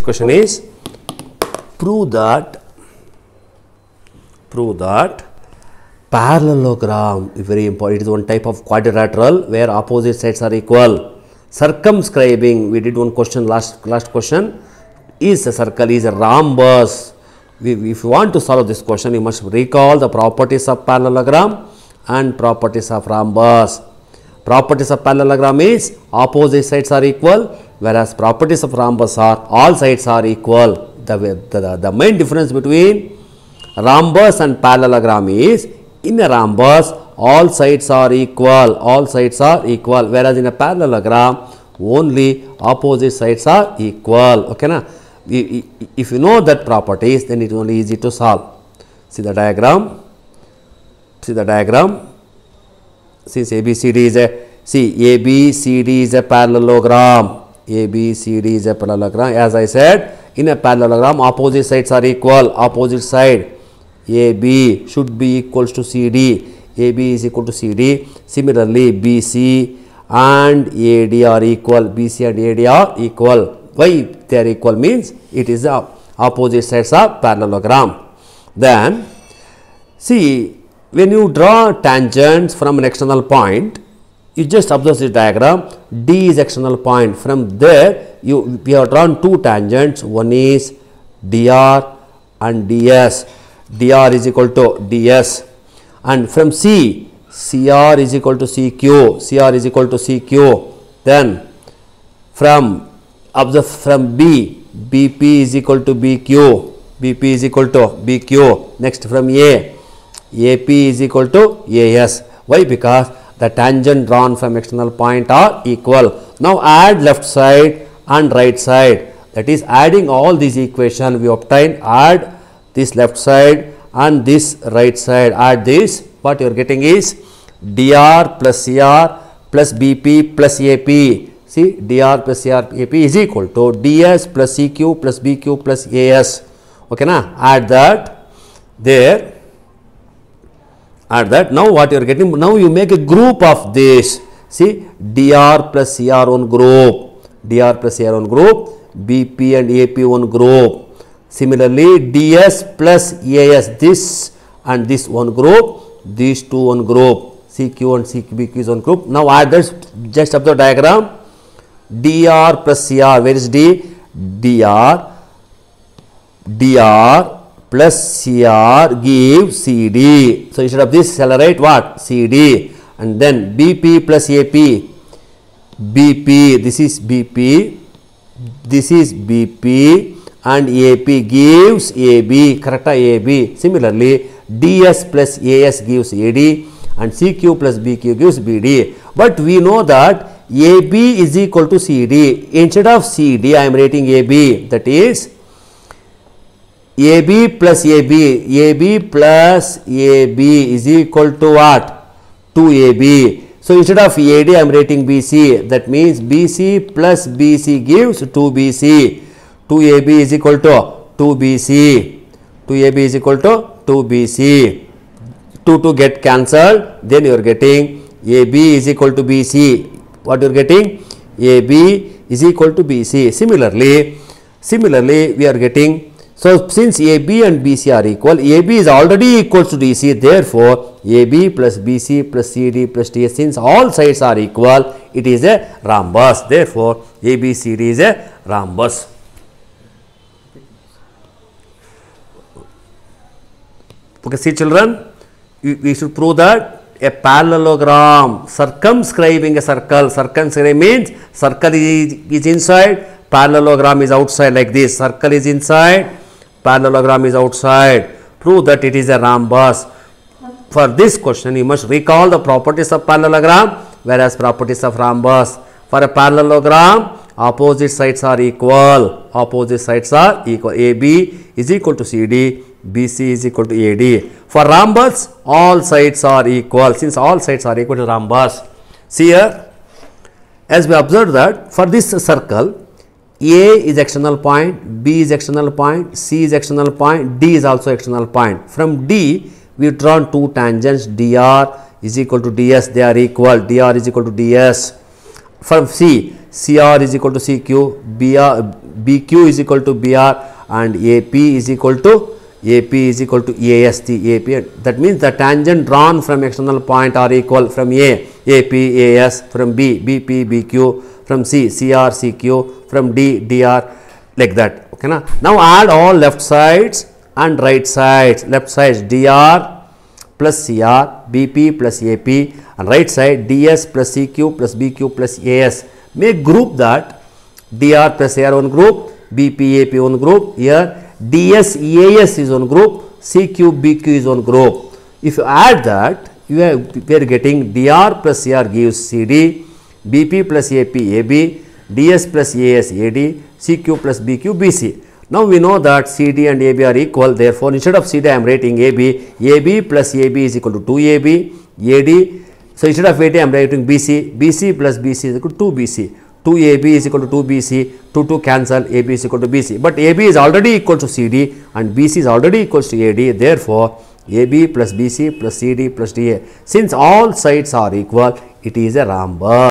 question is prove that parallelogram, very important, it is one type of quadrilateral where opposite sides are equal. Circumscribing, we did one question last question, is a circle is a rhombus. If you want to solve this question, you must recall the properties of parallelogram and properties of rhombus. Properties of parallelogram is opposite sides are equal, whereas properties of rhombus are all sides are equal. The main difference between rhombus and parallelogram is, in a rhombus all sides are equal, whereas in a parallelogram only opposite sides are equal. Okay na? If you know that properties, then it is only easy to solve. See the diagram. Since ABCD is a parallelogram. As I said, in a parallelogram opposite sides are equal. Opposite side AB should be equals to CD. AB is equal to CD. Similarly, BC and AD are equal. Why they are equal means it is the opposite sides of parallelogram. Then see, when you draw tangents from an external point, you just observe this diagram. D is external point. From there, we have drawn two tangents. One is dr and ds. Dr is equal to ds. And from C, CR is equal to CQ. Then from B, BP is equal to BQ. Next from A, AP is equal to AS. Why? Because the tangent drawn from external point are equal. Now add left side and right side. That is, adding all these equations we obtain, add this left side and this right side, add this, what you are getting is dr plus CR plus BP plus AP. See, dr plus CR AP is equal to ds plus CQ plus BQ plus AS. Okay na? Add that there. Now what you are getting, now you make a group of this. See, dr plus CR one group, BP and AP one group. Similarly, ds plus AS, this and this one group, these two one group, CQ and CBQ is one group. Now add this, just of the diagram, dr plus CR, where is D? dr plus CR gives CD. So instead of this, shall I write what? CD. And then BP plus AP, this is BP and AP gives AB, correct? AB. Similarly, DS plus AS gives AD and CQ plus BQ gives BD. But we know that AB is equal to CD. Instead of CD, I am writing AB. That is AB plus AB is equal to what? 2AB. So instead of AD, I am writing BC. That means BC plus BC gives 2BC. 2AB is equal to 2BC. 2 get cancelled. Then you are getting AB is equal to BC. What you are getting? AB is equal to BC. Similarly, we are getting, so since AB and BC are equal, AB is already equal to DC. Therefore, AB plus BC plus CD plus DS, since all sides are equal, it is a rhombus. Therefore, ABCD is a rhombus. Okay, see children, we should prove that a parallelogram circumscribing a circle. Circumscribing means circle is inside, parallelogram is outside, like this. Circle is inside, parallelogram is outside. Prove that it is a rhombus. For this question, you must recall the properties of parallelogram, whereas properties of rhombus. For a parallelogram, opposite sides are equal. AB is equal to CD, BC is equal to AD. For rhombus, all sides are equal. Since all sides are equal to rhombus, see here, as we observe that for this circle, A is external point, B is external point, C is external point, D is also external point. From D, we have drawn two tangents, dr is equal to ds, they are equal, dr is equal to ds. From C, CR is equal to CQ, BQ is equal to BR, and AP is equal to AST, AP. That means the tangent drawn from external point are equal from A, AP, AS, from B, BP, BQ, from C, CR, CQ, from D, DR, like that. Okay, na? Now add all left sides and right sides. Left sides DR plus CR, BP plus AP, and right side DS plus CQ plus BQ plus AS. Make group that DR plus AR one group, BP, AP one group. Here DS, EAS is one group, CQ, BQ is one group. If you add that, we are getting DR plus CR gives CD, BP plus AP, AB, DS plus AS, AD, CQ plus BQ, BC. Now we know that CD and AB are equal. Therefore, instead of CD, I am writing AB. AB plus AB is equal to 2AB, AD. So instead of AD, I am writing BC. BC plus BC is equal to 2BC. 2AB is equal to 2BC, 2 cancel, AB is equal to BC. But AB is already equal to CD and BC is already equal to AD. Therefore, AB plus BC plus CD plus DA. Since all sides are equal, it is a rhombus.